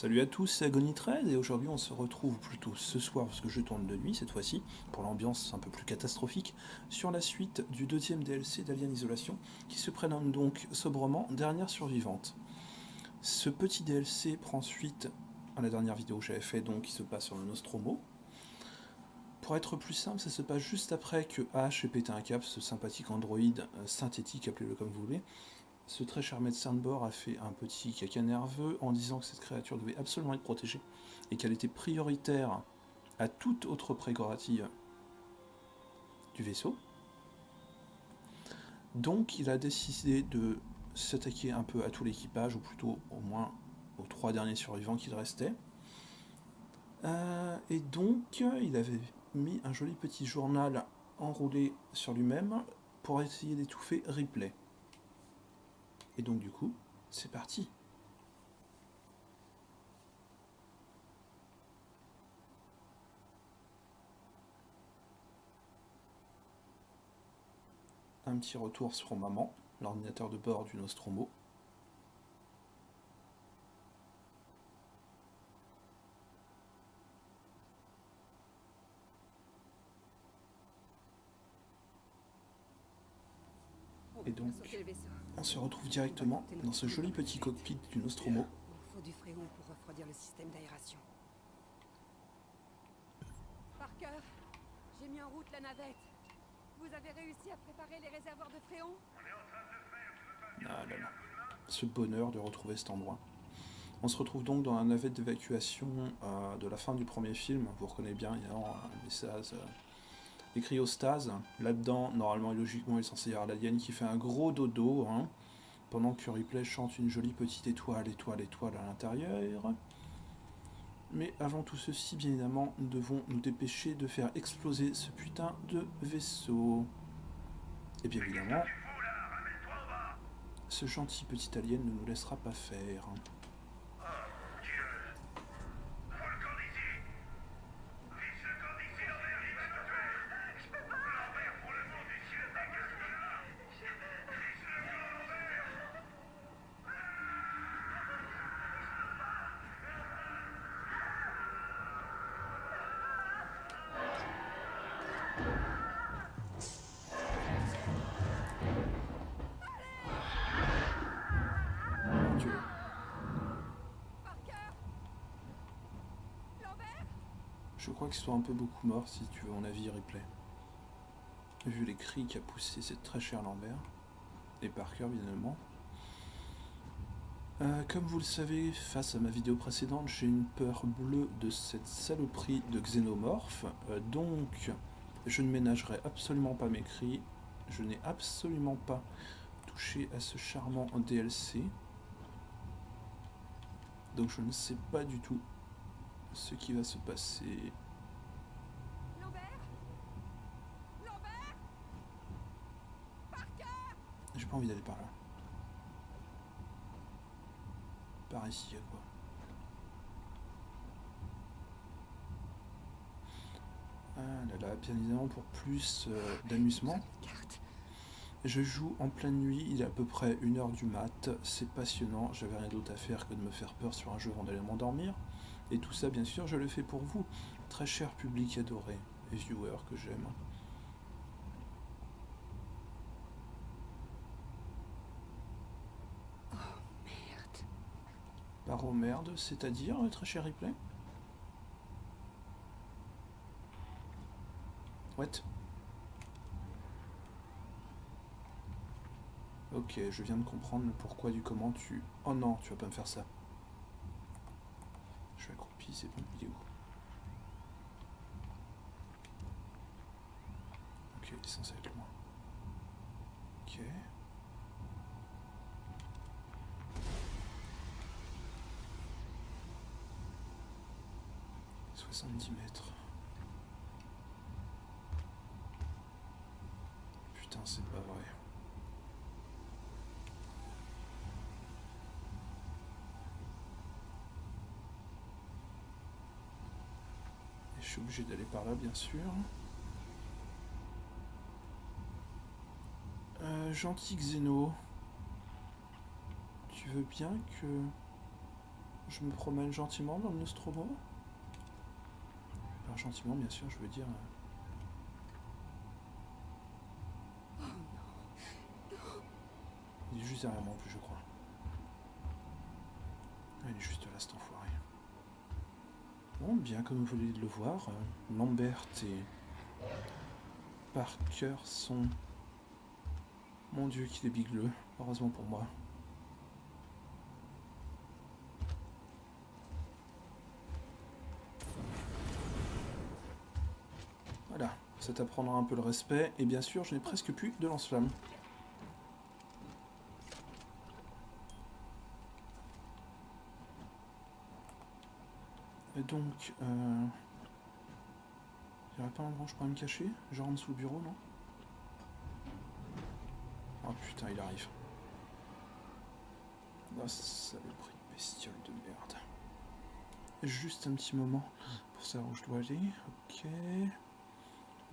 Salut à tous, c'est Agony13 et aujourd'hui on se retrouve plutôt ce soir parce que je tourne de nuit cette fois-ci, pour l'ambiance un peu plus catastrophique, sur la suite du deuxième DLC d'Alien Isolation qui se prénomme donc sobrement Dernière Survivante. Ce petit DLC prend suite à la dernière vidéo que j'avais fait donc qui se passe sur le Nostromo. Pour être plus simple, ça se passe juste après que H ait pété un câble, ce sympathique androïde synthétique, appelez-le comme vous voulez. Ce très cher médecin de bord a fait un petit caca nerveux en disant que cette créature devait absolument être protégée et qu'elle était prioritaire à toute autre prérogative du vaisseau. Donc il a décidé de s'attaquer un peu à tout l'équipage, ou plutôt au moins aux 3 derniers survivants qu'il restait. Et donc il avait mis un joli petit journal enroulé sur lui-même pour essayer d'étouffer Ripley. Et donc du coup, c'est parti. Un petit retour sur maman, l'ordinateur de bord du Nostromo. Et donc, on se retrouve directement dans ce joli petit cockpit du Nostromo. Il faut du fréon pour refroidir le système d'aération. Parker, j'ai mis en route la navette. Vous avez réussi à préparer les réservoirs de fréon? Ah là là, ce bonheur de retrouver cet endroit. On se retrouve donc dans la navette d'évacuation de la fin du premier film. Vous reconnaissez bien, il y a un message les cryostases. Là-dedans, normalement et logiquement, il est censé y avoir l'alien qui fait un gros dodo, hein, pendant que Ripley chante une jolie petite étoile, étoile, étoile à l'intérieur. Mais avant tout ceci, bien évidemment, nous devons nous dépêcher de faire exploser ce putain de vaisseau. Et bien évidemment, ce gentil petit alien ne nous laissera pas faire. Mon Dieu. Parker, Lambert. Je crois qu'ils sont un peu beaucoup morts, si tu veux mon avis, Ripley. Vu les cris qu'a poussé cette très chère Lambert. Et Parker, bien évidemment. Comme vous le savez, face à ma vidéo précédente, j'ai une peur bleue de cette saloperie de xénomorphe. Donc, je ne ménagerai absolument pas mes cris. Je n'ai absolument pas touché à ce charmant DLC. Donc je ne sais pas du tout ce qui va se passer. Lambert, Lambert, Parker. J'ai pas envie d'aller par là. Par ici, à quoi. Ah là là, bien évidemment, pour plus d'amusement. Je joue en pleine nuit, il est à peu près 1h du mat, c'est passionnant, j'avais rien d'autre à faire que de me faire peur sur un jeu avant d'aller m'endormir. Et tout ça, bien sûr, je le fais pour vous, très cher public adoré, et viewers que j'aime. Oh merde. Par oh merde, c'est-à-dire, très cher replay. What? Ok, je viens de comprendre le pourquoi du comment tu... Oh non, tu vas pas me faire ça. Je suis accroupi, c'est bon, il est où? Ok, il est censé être loin. Ok. « 70 mètres. Putain, c'est pas vrai. Et je suis obligé d'aller par là, bien sûr. Gentil Xeno. Tu veux bien que Je me promène gentiment dans le Nostromo. Alors gentiment, bien sûr, je veux dire... Il est juste derrière moi en plus, je crois. Ah, il est juste là, cet enfoiré. Bon, bien comme vous venez de le voir, Lambert et Parker sont... Mon Dieu, qu'il est bigleux, heureusement pour moi. Voilà, ça t'apprendra un peu le respect, et bien sûr, je n'ai presque plus de lance-flamme. Et donc, il n'y aurait pas un endroit où je pourrais me cacher? Genre en dessous le bureau, non? Oh putain, il arrive. Oh, saloperie de bestiole de merde. Juste un petit moment pour savoir où je dois aller. Ok.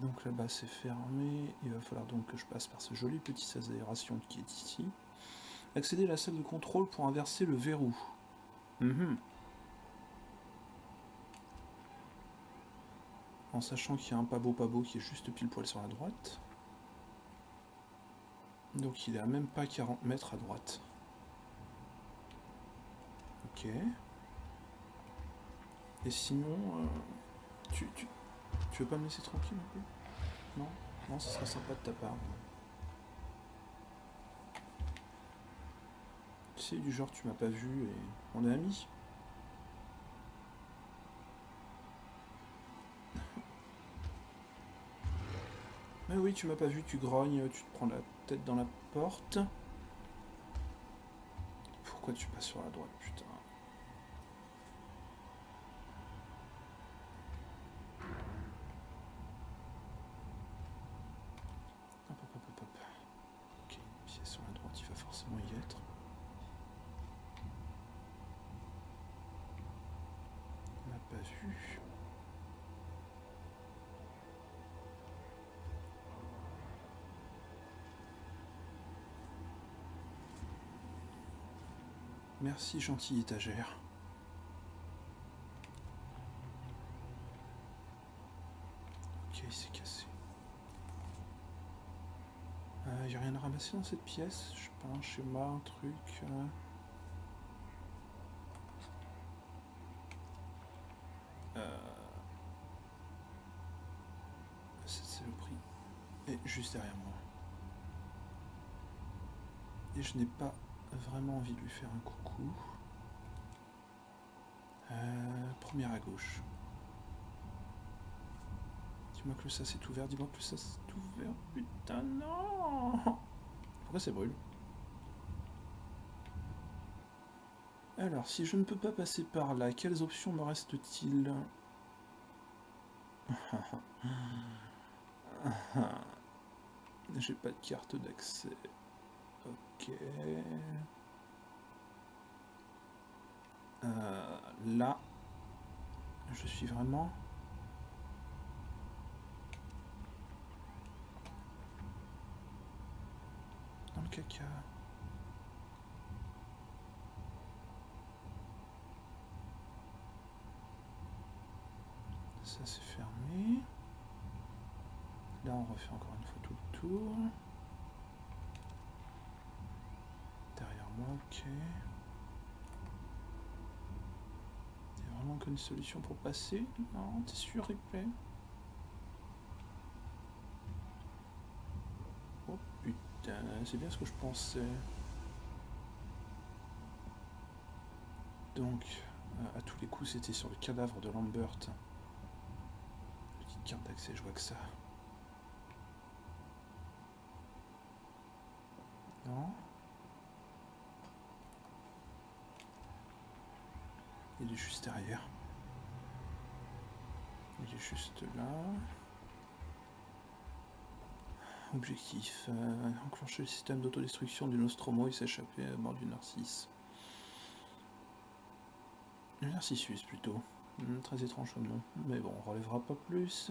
Donc là-bas c'est fermé. Il va falloir donc que je passe par ce joli petit sas d'aération qui est ici. Accéder à la salle de contrôle pour inverser le verrou. En sachant qu'il y a un pas beau qui est juste pile poil sur la droite. Donc il est à même pas 40 mètres à droite. Ok. Et sinon, tu veux pas me laisser tranquille un peu? Non? Non, ce serait sympa de ta part. Tu sais, du genre tu m'as pas vu et on est amis. Mais oui, tu m'as pas vu, tu grognes, tu te prends la tête dans la porte. Pourquoi tu passes sur la droite, putain? Hop, hop, hop, hop, hop. Ok, une pièce sur la droite, il va forcément y être. On n'a pas vu. Merci, gentille étagère. Ok, il s'est cassé. Y a rien à ramasser dans cette pièce? Je sais pas, un schéma, un truc. Cette saloperie est juste derrière moi. Et je n'ai pas vraiment envie de lui faire un coucou. Première à gauche. Dis-moi que le sas est ouvert, dis-moi que le sas est ouvert. Putain, non! Pourquoi ça brûle? Alors, si je ne peux pas passer par là, quelles options me reste-t-il? J'ai pas de carte d'accès. Ok. Là, je suis vraiment... dans le caca. Ça c'est fermé. Là on refait encore une fois tout le tour. Derrière moi, ok. Il y a vraiment qu'une solution pour passer? Non, t'es sûr, replay? Oh putain, c'est bien ce que je pensais. Donc, à tous les coups, c'était sur le cadavre de Lambert. Petite carte d'accès, je vois que ça. Non. Il est juste derrière. Il est juste là. Objectif. Enclencher le système d'autodestruction du Nostromo et s'échapper à bord du Narcisse. Le Narcissus plutôt. Très étrange comme nom. Mais bon, on relèvera pas plus.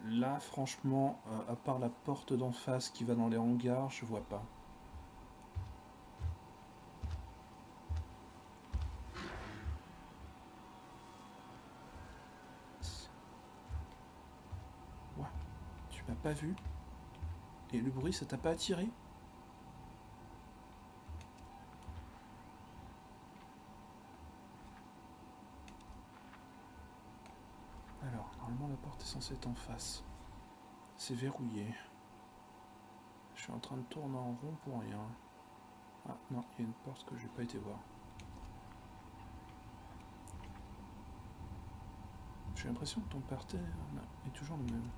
Là, franchement, à part la porte d'en face qui va dans les hangars, je vois pas. m'as pas vu. Et le bruit, ça t'a pas attiré? Alors, normalement la porte est censée être en face. C'est verrouillé. Je suis en train de tourner en rond pour rien. Ah non, il y a une porte que j'ai pas été voir. J'ai l'impression que ton parterre est toujours le même.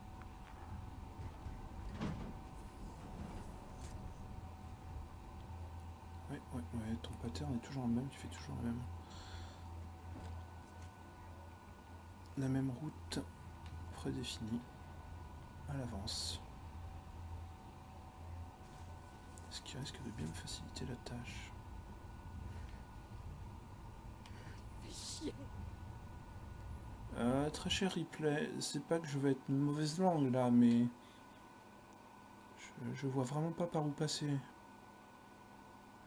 Ouais, ton pattern est toujours le même, tu fais toujours la même route prédéfinie à l'avance. Ce qui risque de bien me faciliter la tâche. Fais chier. Très cher Ripley, c'est pas que je vais être une mauvaise langue là, mais je vois vraiment pas par où passer.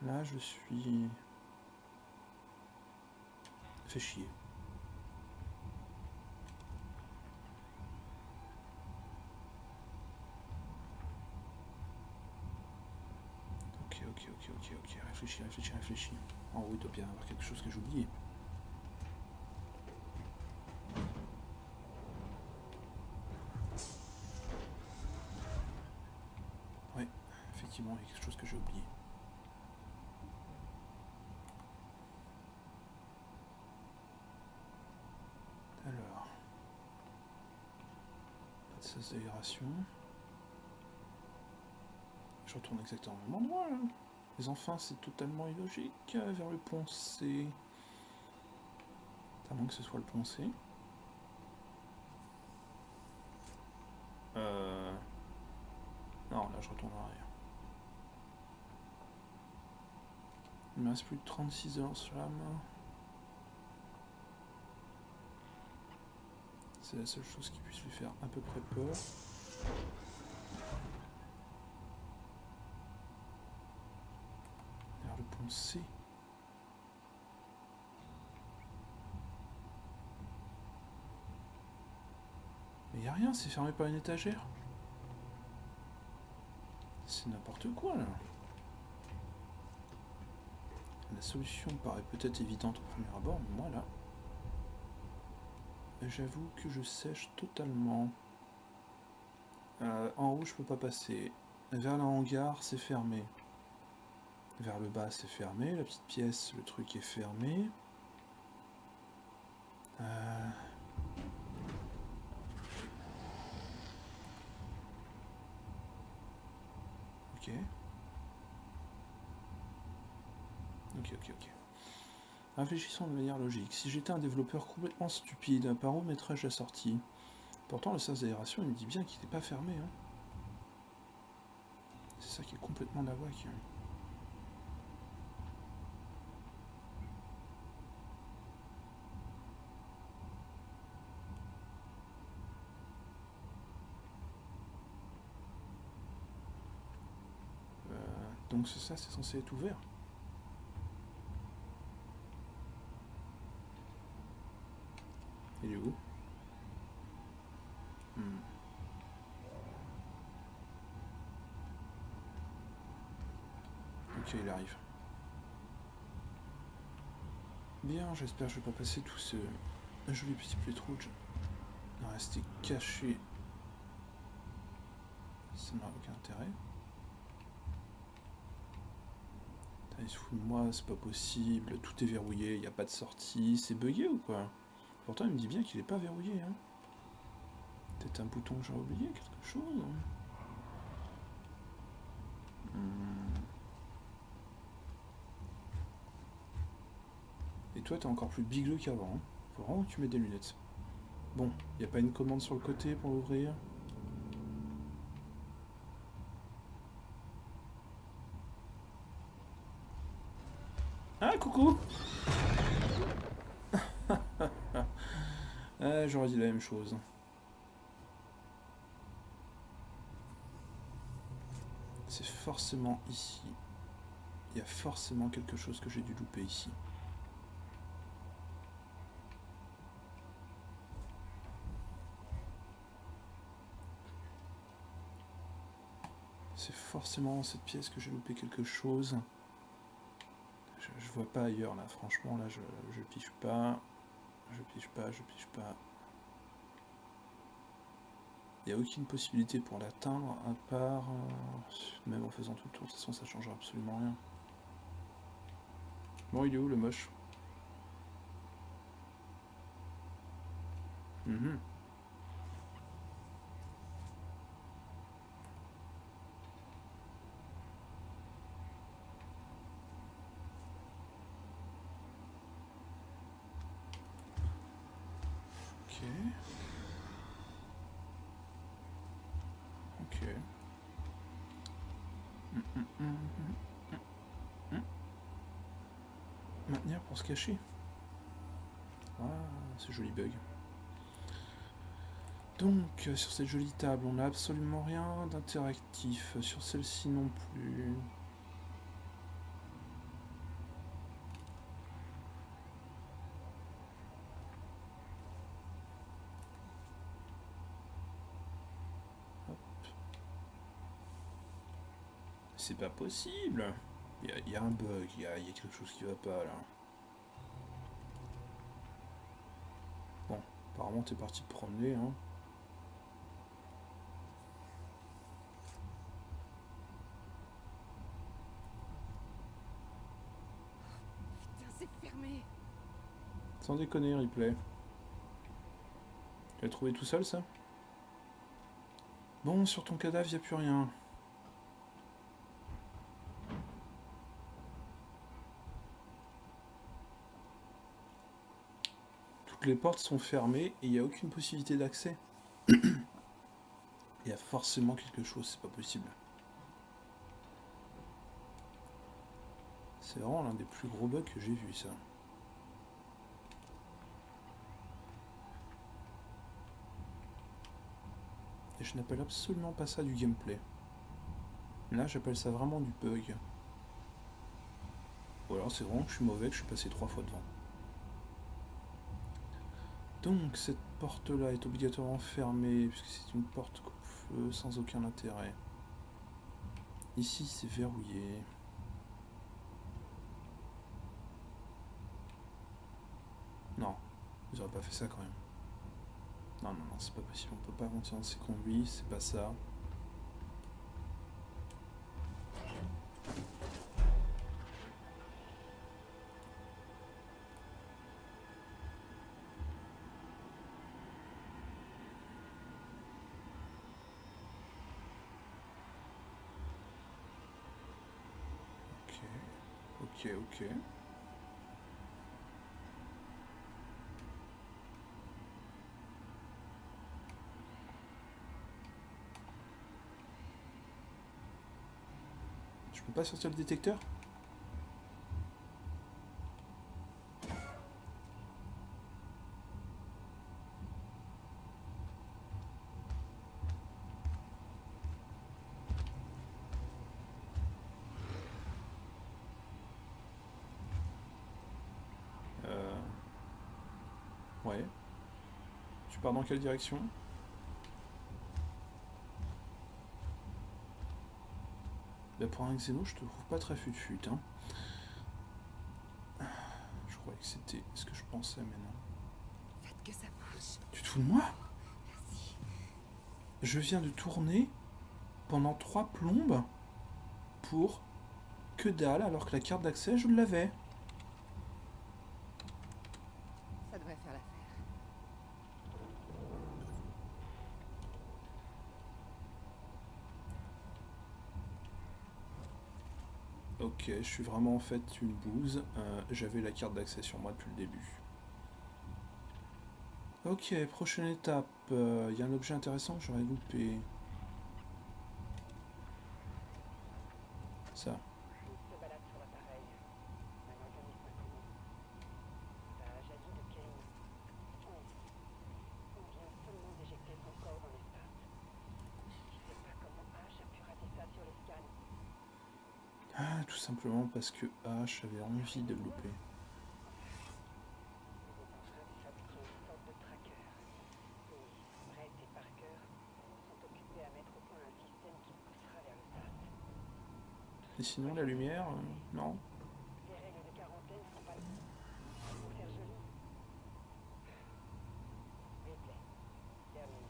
Là, je suis... Fait chier. Ok. Réfléchis. En haut, il doit bien y avoir quelque chose que j'ai oublié. Ouais, effectivement, il y a quelque chose que j'ai oublié. Alors... Pas de sas d'aération. Je retourne exactement au même endroit, là. Mais enfin, c'est totalement illogique. Vers le pont C. À moins que ce soit le pont C. Non, là, je retourne en arrière. Il me reste plus de 36 heures sur la main. C'est la seule chose qui puisse lui faire à peu près peur. Vers le pont C. Mais y a rien, c'est fermé par une étagère. C'est n'importe quoi là. La solution paraît peut-être évidente au premier abord, mais moi là, j'avoue que je sèche totalement. En haut, je peux pas passer. Vers la hangar, c'est fermé. Vers le bas, c'est fermé. La petite pièce, le truc est fermé. Ok. Réfléchissons de manière logique. Si j'étais un développeur complètement stupide, par où mettrais-je la sortie? Pourtant, le sas d'aération, il me dit bien qu'il n'est pas fermé. Hein. C'est ça qui est complètement nawak. Donc ça, c'est censé être ouvert. Il est où? Ok, il arrive. Bien, j'espère que je vais pas passer tout ce joli petit pétrouge à rester caché. Ça n'a aucun intérêt. Putain, il se fout de moi, c'est pas possible, tout est verrouillé, il n'y a pas de sortie, c'est bugué ou quoi? Pourtant il me dit bien qu'il est pas verrouillé. Hein. Peut-être un bouton que j'ai oublié, quelque chose. Et toi t'es encore plus bigleux qu'avant. Hein. Faut vraiment que tu mettes des lunettes. Bon, y a pas une commande sur le côté pour l'ouvrir? Ah, coucou. J'aurais dit la même chose. C'est forcément ici. Il y a forcément quelque chose que j'ai dû louper ici. C'est forcément dans cette pièce que j'ai loupé quelque chose. Je vois pas ailleurs là, franchement là je pige pas. Je pige pas. Il n'y a aucune possibilité pour l'atteindre à part... même en faisant tout le tour, de toute façon ça changera absolument rien. Bon, il est où le moche? Ok. Ok. Maintenir pour se cacher. Ah, c'est joli bug. Donc, sur cette jolie table, on n'a absolument rien d'interactif. Sur celle-ci non plus. Hop. C'est pas possible. Il y a un bug, il y a quelque chose qui va pas là. Bon, apparemment t'es parti te promener, hein. Putain, c'est fermé. Sans déconner, replay. Tu l'as trouvé tout seul, ça? Bon, sur ton cadavre, y a plus rien. Toutes les portes sont fermées et il n'y a aucune possibilité d'accès. Il y a forcément quelque chose, c'est pas possible. C'est vraiment l'un des plus gros bugs que j'ai vu, ça. Et je n'appelle absolument pas ça du gameplay. Là, j'appelle ça vraiment du bug. Ou alors c'est vraiment que je suis mauvais, que je suis passé 3 fois devant. Donc, cette porte-là est obligatoirement fermée, puisque c'est une porte coupe-feu sans aucun intérêt. Ici, c'est verrouillé. Non, ils auraient pas fait ça quand même. Non, c'est pas possible, on peut pas monter dans ces conduits, c'est pas ça. Ok. Je peux pas sortir le détecteur? Ouais. Tu pars dans quelle direction? Bah pour un Xeno, je te trouve pas très fut-fut, hein. Je croyais que c'était ce que je pensais, mais non. Faites que ça bouge. Tu te fous de moi? Merci. Je viens de tourner pendant 3 plombes pour que dalle, alors que la carte d'accès, je l'avais. Ça devrait faire l'affaire. Ok, je suis vraiment en fait une bouse. J'avais la carte d'accès sur moi depuis le début. Ok, prochaine étape. Il y a un objet intéressant que j'aurais loupé. Ça. Se balade sur l'appareil. Un organisme inconnu. Ça a jailli de Kane. On vient seulement d'éjecter son corps dans l'espace. Je sais pas comment H a pu rater ça sur les scans. Ah, tout simplement parce que H avait envie de le louper. Il est en train de fabriquer une sorte de tracker. Et Brett et Parker sont occupés à mettre au point un système qui poussera vers le SAS. Et sinon, la lumière, non. Les règles de quarantaine sont pas là pour faire joli. Ripley, terminé.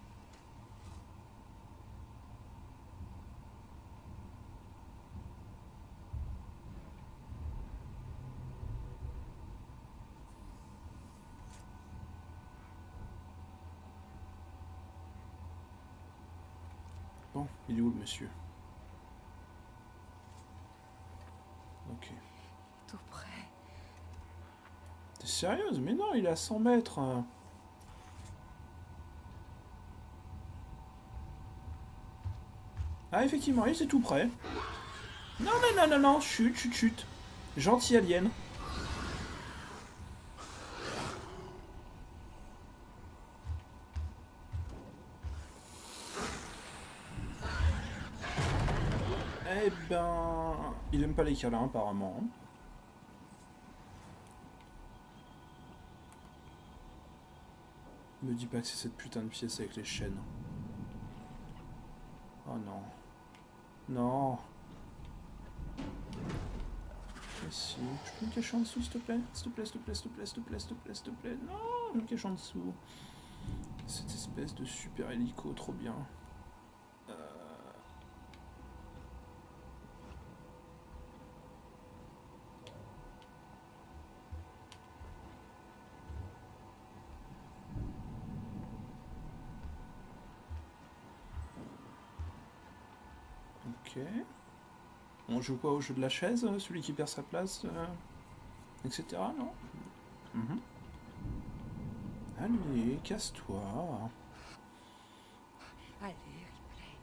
Bon, il est où le monsieur? Ok. Tout près. T'es sérieuse? Mais non, il est à 100 mètres. Ah, effectivement, oui, c'est tout près. Non, non, non, non, non, chut, chut, chut. Gentil alien. Eh ben... Il aime pas les câlins, apparemment. Me dis pas que c'est cette putain de pièce avec les chaînes. Oh non. Non. Mais si, je peux me cacher en dessous, s'il te plaît? S'il te plaît, s'il te plaît, s'il te plaît, s'il te plaît, s'il te plaît, s'il te plaît. Non, je me cache en dessous. Cette espèce de super hélico, trop bien. Ok. On joue quoi au jeu de la chaise? Celui qui perd sa place, etc. Non? Mhm. Allez, casse-toi. Allez, Ripley.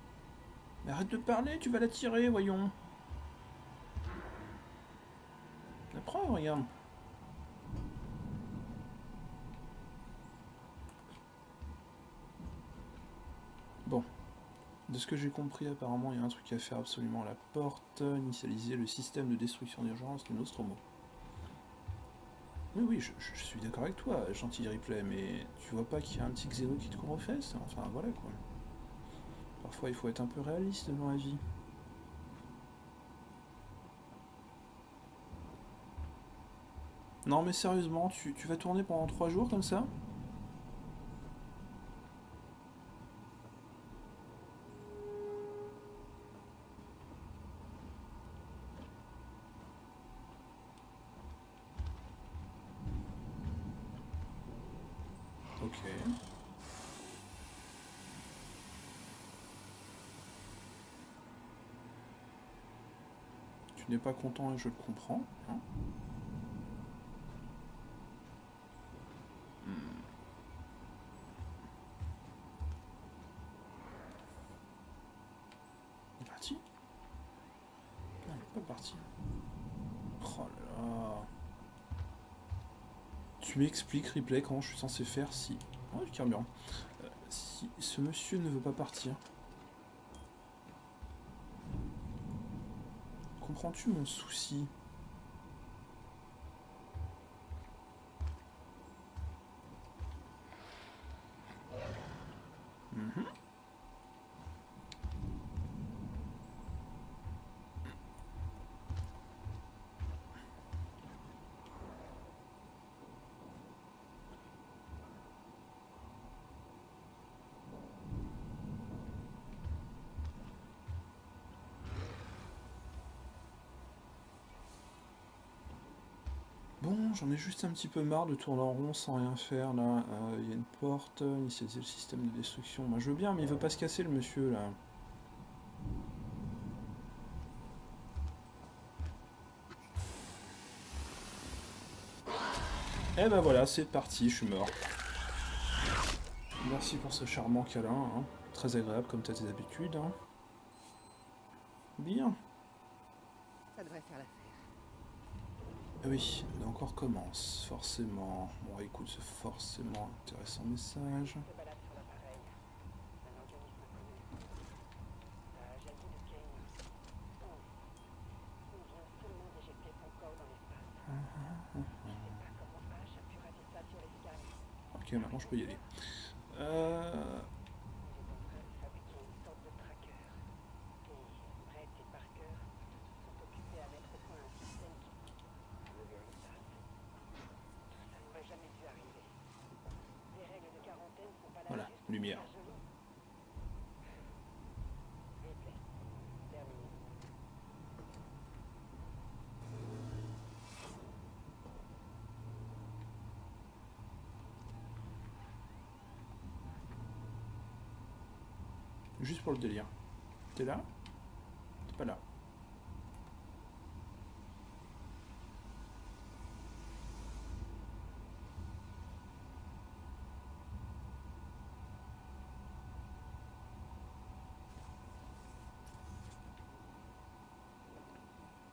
Mais arrête de parler, tu vas la tirer, voyons. La preuve, regarde. Bon. De ce que j'ai compris, apparemment, il y a un truc à faire absolument à la porte. Initialiser le système de destruction d'urgence de Nostromo. Oui, oui, je suis d'accord avec toi, gentil Ripley, mais tu vois pas qu'il y a un petit Xeno qui te court aux fesses? Enfin, voilà, quoi. Parfois, il faut être un peu réaliste dans la vie. Non, mais sérieusement, tu vas tourner pendant 3 jours comme ça? Ok. Tu n'es pas content et je le comprends, hein. Il est parti? Non, il est pas parti. Oh là là. Tu m'expliques, Ripley, comment je suis censé faire si... Oh, du carburant. Si ce monsieur ne veut pas partir. Comprends-tu mon souci? Mhm. Bon, j'en ai juste un petit peu marre de tourner en rond sans rien faire, là. Il y a une porte, initialiser le système de destruction. Moi, je veux bien, mais il veut pas se casser, le monsieur, là. Eh ben voilà, c'est parti, je suis mort. Merci pour ce charmant câlin, hein. Très agréable comme t'as tes habitudes, hein. Bien. Ça devrait faire l'affaire. Ah oui, donc on recommence, forcément. Bon, écoute, c'est forcément intéressant message. Se balade sur l'appareil. Un organisme connu. Ça a jailli de Kane. Il vient seulement d'éjecter son corps dans l'espace. Je sais pas comment Ash a pu rater ça sur les scans. Ok, maintenant je peux y aller. Il est en train de fabriquer une sorte de tracker. Et Brett et Parker sont occupés Lumière. Ripley. Terminé. Juste pour le délire. T'es là? T'es pas là.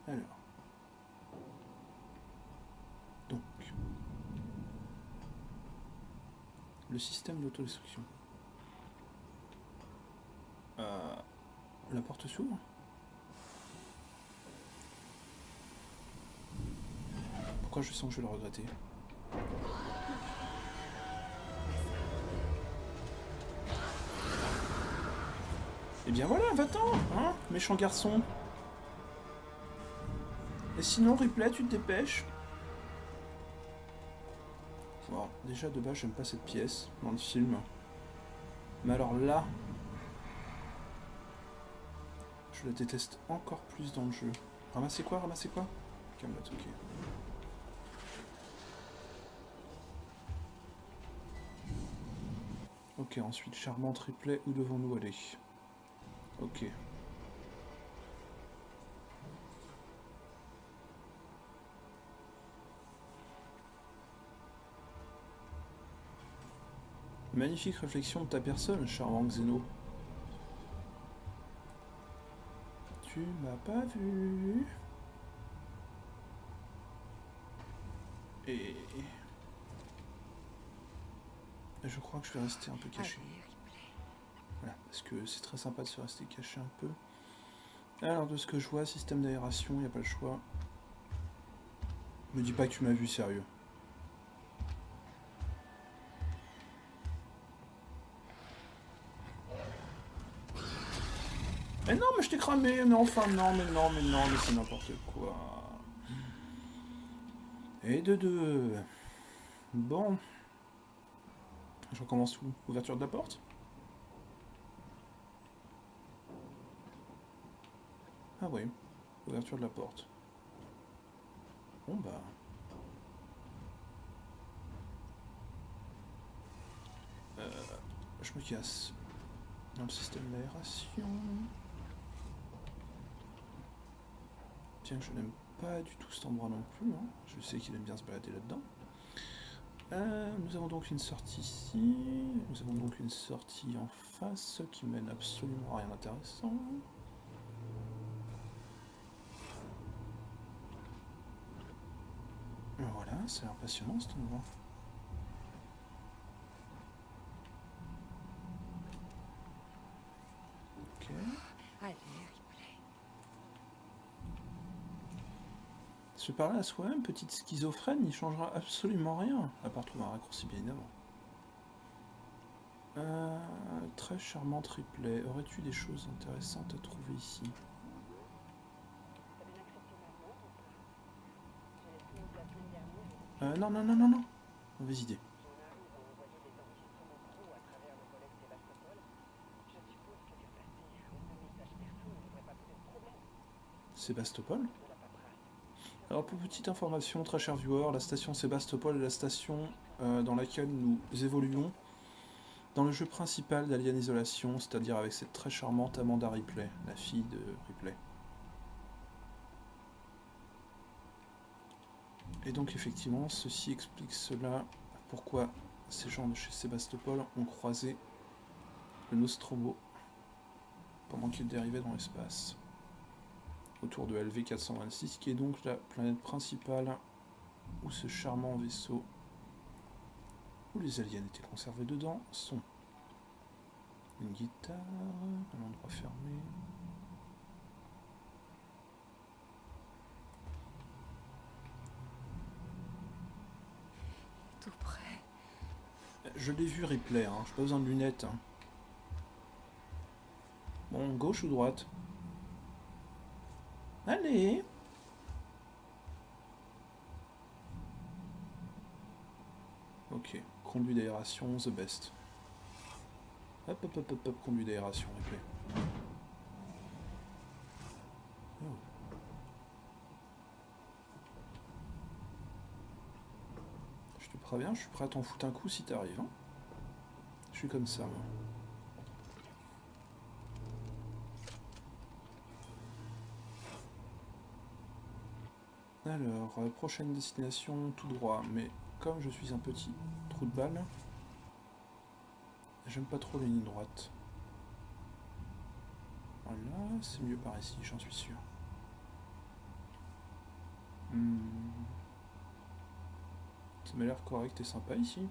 Alors. Donc. Le système d'autodestruction. La porte s'ouvre? Pourquoi je sens que je vais le regretter? Eh bien voilà, va-t'en, hein, méchant garçon. Et sinon, Ripley, tu te dépêches. Bon, déjà de base, j'aime pas cette pièce dans le film. Mais alors là, je la déteste encore plus dans le jeu. Ramasser quoi? Ramasser quoi? Camelot, ok. Ok, ensuite, charmante Ripley, où devons-nous aller? Ok. Magnifique réflexion de ta personne, charmant Xeno. Tu m'as pas vu. Et... je crois que je vais rester un peu caché. Voilà, parce que c'est très sympa de se rester caché un peu. Alors, de ce que je vois, système d'aération, il n'y a pas le choix. Me dis pas que tu m'as vu, sérieux. Mais non, mais je t'ai cramé, mais enfin, non, mais non, mais non, mais c'est n'importe quoi. Et de deux. Bon. Je recommence où? Ouverture de la porte? Ah oui, ouverture de la porte. Bon bah... je me casse. Dans le système d'aération... Tiens, je n'aime pas du tout cet endroit non plus. Hein. Je sais qu'il aime bien se balader là-dedans. Nous avons donc une sortie ici. Nous avons donc une sortie en face qui mène absolument à rien d'intéressant. Voilà, ça a l'air passionnant cet endroit. Ok. Allez, Se parler à soi-même, petite schizophrène, n'y changera absolument rien, à part trouver un raccourci bien évidemment. Très charmante Ripley. Aurais-tu des choses intéressantes à trouver ici? T'as bien accepté ma demande ou pas? J'ai essayé la semaine dernière et Non, non, non, non, non. Mauvaise idée. j'en arrive à envoyer des enregistrements pro à travers le collège Sébastopol. Je suppose que faire passer aucun message perso ne devrait pas poser de problème. Sébastopol? De la paperasse. Alors pour petite information, très cher viewer, la station Sébastopol est la station dans laquelle nous évoluons dans le jeu principal d'Alien Isolation, c'est-à-dire avec cette très charmante Amanda Ripley, la fille de Ripley. Et donc effectivement, ceci explique cela, pourquoi ces gens de chez Sébastopol ont croisé le Nostromo pendant qu'il dérivait dans l'espace, autour de LV-426, qui est donc la planète principale où ce charmant vaisseau, où les aliens étaient conservés dedans, sont. Une guitare, un endroit fermé. tout près. Je l'ai vu Ripley, hein. J'ai pas besoin de lunettes. Hein. Bon, gauche ou droite? Allez! Ok, conduit d'aération, the best. Hop, hop, hop, hop, hop, conduit d'aération, replay. Oh. Je te préviens, je suis prêt à t'en foutre un coup si t'arrives. Hein. Je suis comme ça, moi. Alors, prochaine destination, tout droit. Mais comme je suis un petit trou de balle, j'aime pas trop les lignes droites. Voilà, c'est mieux par ici, j'en suis sûr. Ça m'a l'air correct et sympa ici.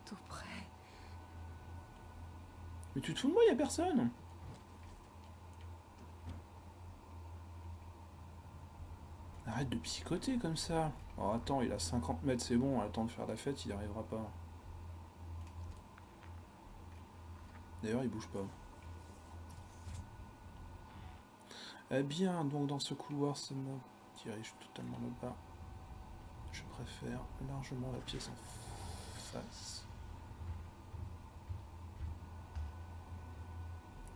Tout près. Mais tu te fous de moi, y a personne. Arrête de psychoter comme ça. Oh attends, il a 50 mètres, c'est bon, on a le temps de faire la fête, il n'y arrivera pas. D'ailleurs, il bouge pas. Eh bien, donc dans ce couloir, ça me dirige totalement là-bas. Je préfère largement la pièce en face.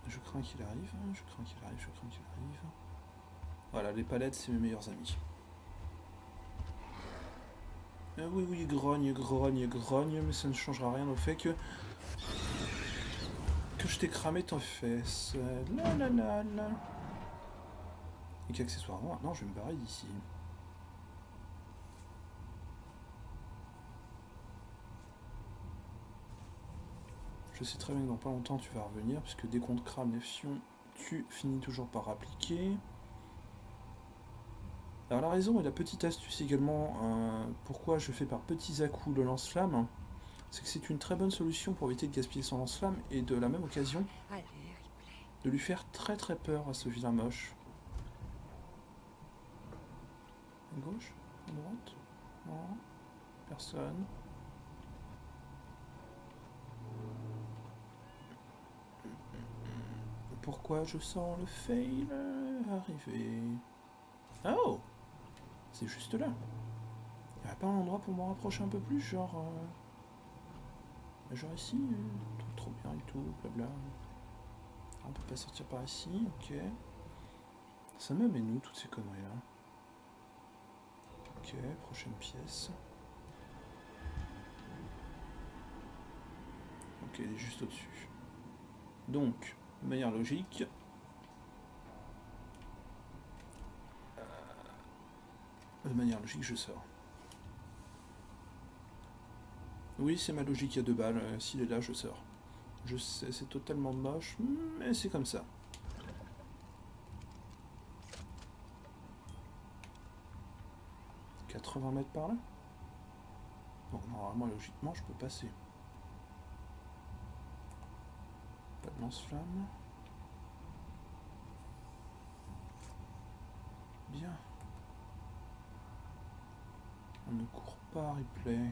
Je crains qu'il arrive, je crains qu'il arrive, je crains qu'il arrive. Voilà, les palettes, c'est mes meilleurs amis. Oui, oui, grogne, grogne, grogne, mais ça ne changera rien au fait que je t'ai cramé tes fesses. La la la la. Et qu'accessoirement, non, je vais me barrer d'ici. Je sais très bien que dans pas longtemps tu vas revenir, puisque dès qu'on te crame les fions, tu finis toujours par appliquer. Alors la raison et la petite astuce également, pourquoi je fais par petits à-coups le lance-flamme, c'est que c'est une très bonne solution pour éviter de gaspiller son lance-flamme et de la même occasion Allez, Ripley. de lui faire très très peur à ce vilain moche. À gauche? À droite? Non? Personne. Pourquoi je sens le fail arriver? Oh! C'est juste là. Il n'y a pas un endroit pour me rapprocher un peu plus, genre... genre ici, trop bien et tout, blabla. On peut pas sortir par ici, ok. Ça me met nous, toutes ces conneries là. Ok, prochaine pièce. Ok, elle est juste au-dessus. Donc, de manière logique... je sors. Oui, c'est ma logique à 2 balles. S'il est là, je sors. Je sais, c'est totalement moche, mais c'est comme ça. « 80 mètres par là ?» Bon, normalement, logiquement, je peux passer. Pas de lance-flamme. Bien. On ne court pas, replay.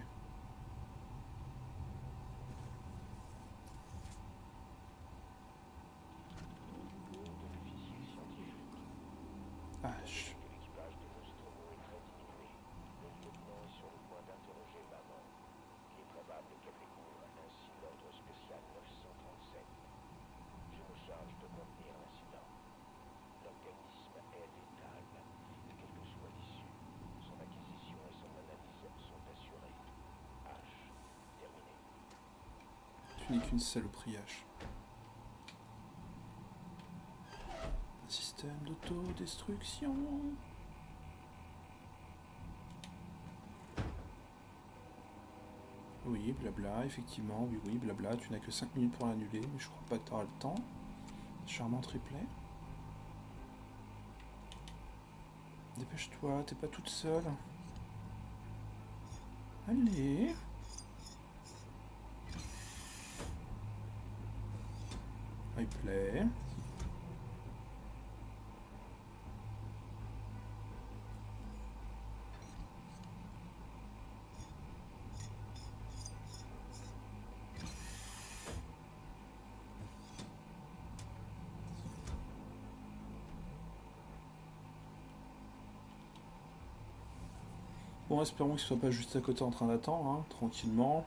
H. L'équipage de Nostromo est très diminué. Le lieutenant est sur le point d'interroger maman. Il est probable qu'elle découvre ainsi l'ordre spécial 937. Je me charge de contenir l'incident. L'organisme est létal, et quelle que soit l'issue, son acquisition et son analyse sont assurées. H. Terminé. Tu n'es qu'une saloperie, H. Système d'autodestruction. Oui, blabla, effectivement, oui, oui, blabla. Tu n'as que 5 minutes pour l'annuler, mais je crois pas que tu auras le temps. Charmant triplet. Dépêche-toi, t'es pas toute seule. Allez. Replay. Bon, espérons qu'il soit pas juste à côté en train d'attendre, hein, tranquillement.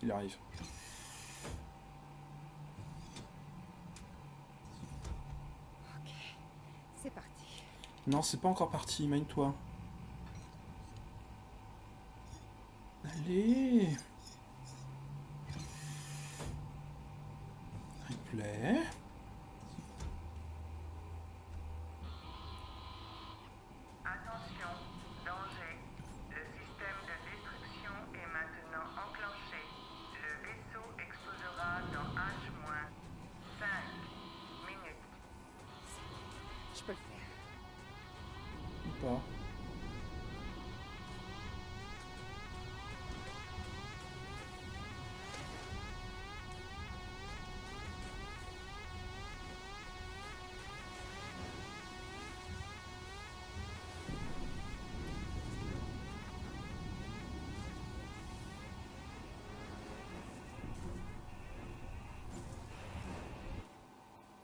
Il arrive. Ok, c'est parti. Non, c'est pas encore parti, mine-toi. Allez. Replay. Attention, danger. Le système de destruction est maintenant enclenché. Le vaisseau explosera dans H-5 minutes. Je peux le faire. Ou pas.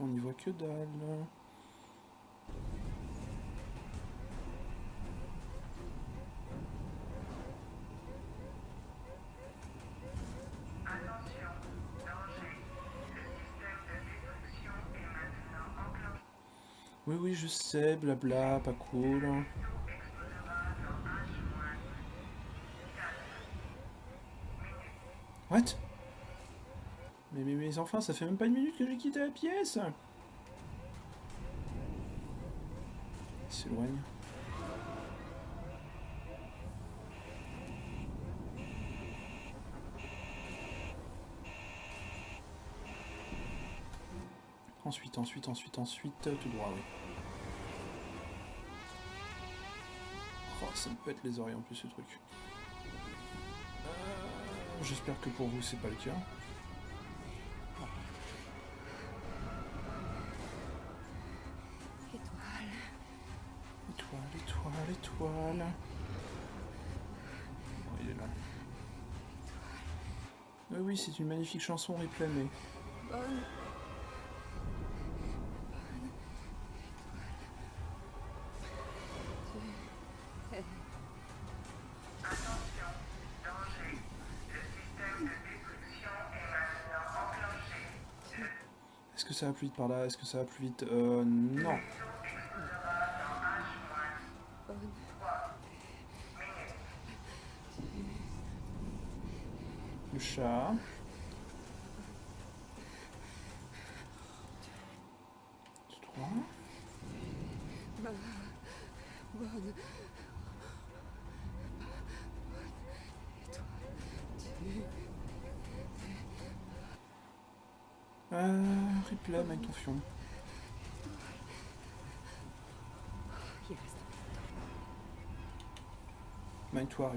On n'y voit que dalle. Attention, danger. Le système de destruction est maintenant enclenché. Oui, oui, je sais, blabla, pas cool. Le vaisseau explosera dans H-4 minutes. What? Mais enfin, ça fait même pas une minute que j'ai quitté la pièce. Il s'éloigne. Ensuite, tout droit, oui. Oh, ça me pète les oreilles en plus ce truc. J'espère que pour vous c'est pas le cas. Étoile. Étoile. Oh, il est là. Oui, c'est une magnifique chanson replay, mais... Bonne. Attention, danger. Le système de destruction est maintenant enclenché. Est-ce que ça va plus vite par là? Est-ce que ça va plus vite? Non. Le vaisseau explosera dans H-3 Bonne. minutes. Le chat. Tout droit. Bonne. Replay avec ton fion. Il reste Mind-toi,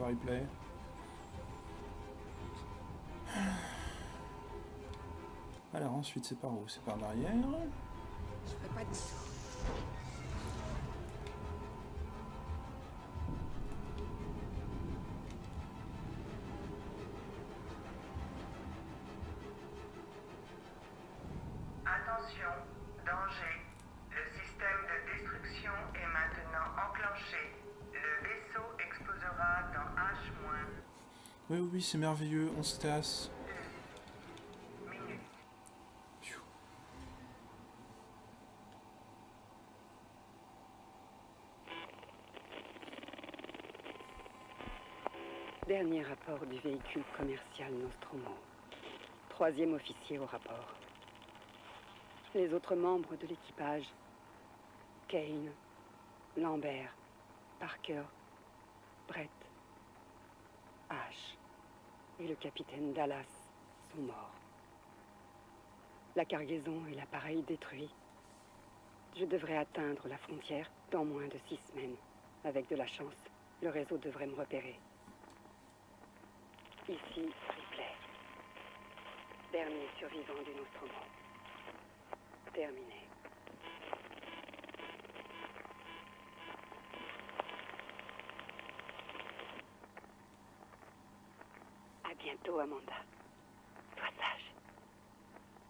replay. Alors ensuite c'est par où? C'est par l'arrière. Je ferai pas de demi-tour. Attention, danger. Le système de destruction est maintenant enclenché. Le vaisseau explosera dans H- Oui, c'est merveilleux, on se tasse. minutes. Pfiou. Dernier rapport du véhicule commercial Nostromo. 3e officier au rapport. Les autres membres de l'équipage, Kane, Lambert, Parker, Brett, Ash et le capitaine Dallas sont morts. La cargaison et l'appareil détruits. Je devrais atteindre la frontière dans moins de 6 semaines. Avec de la chance, le réseau devrait me repérer. Ici, Ripley. Dernier survivant du Nostromo. Terminé. À bientôt, Amanda. Sois sage.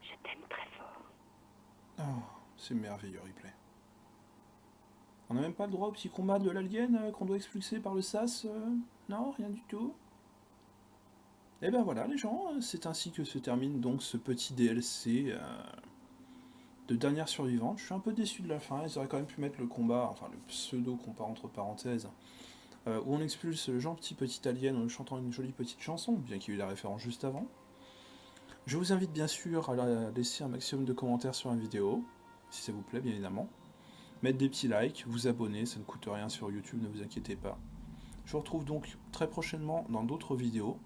Je t'aime très fort. Oh, c'est merveilleux, replay. On n'a même pas le droit au petit combat de l'alien qu'on doit expulser par le SAS Non, rien du tout. Et ben voilà les gens, c'est ainsi que se termine donc ce petit DLC de Dernière Survivante. Je suis un peu déçu de la fin, ils auraient quand même pu mettre le combat, enfin le pseudo-combat entre parenthèses, où on expulse le gentil petit alien en chantant une jolie petite chanson, bien qu'il y ait eu la référence juste avant. Je vous invite bien sûr à laisser un maximum de commentaires sur la vidéo, si ça vous plaît bien évidemment. Mettre des petits likes, vous abonner, ça ne coûte rien sur YouTube, ne vous inquiétez pas. Je vous retrouve donc très prochainement dans d'autres vidéos.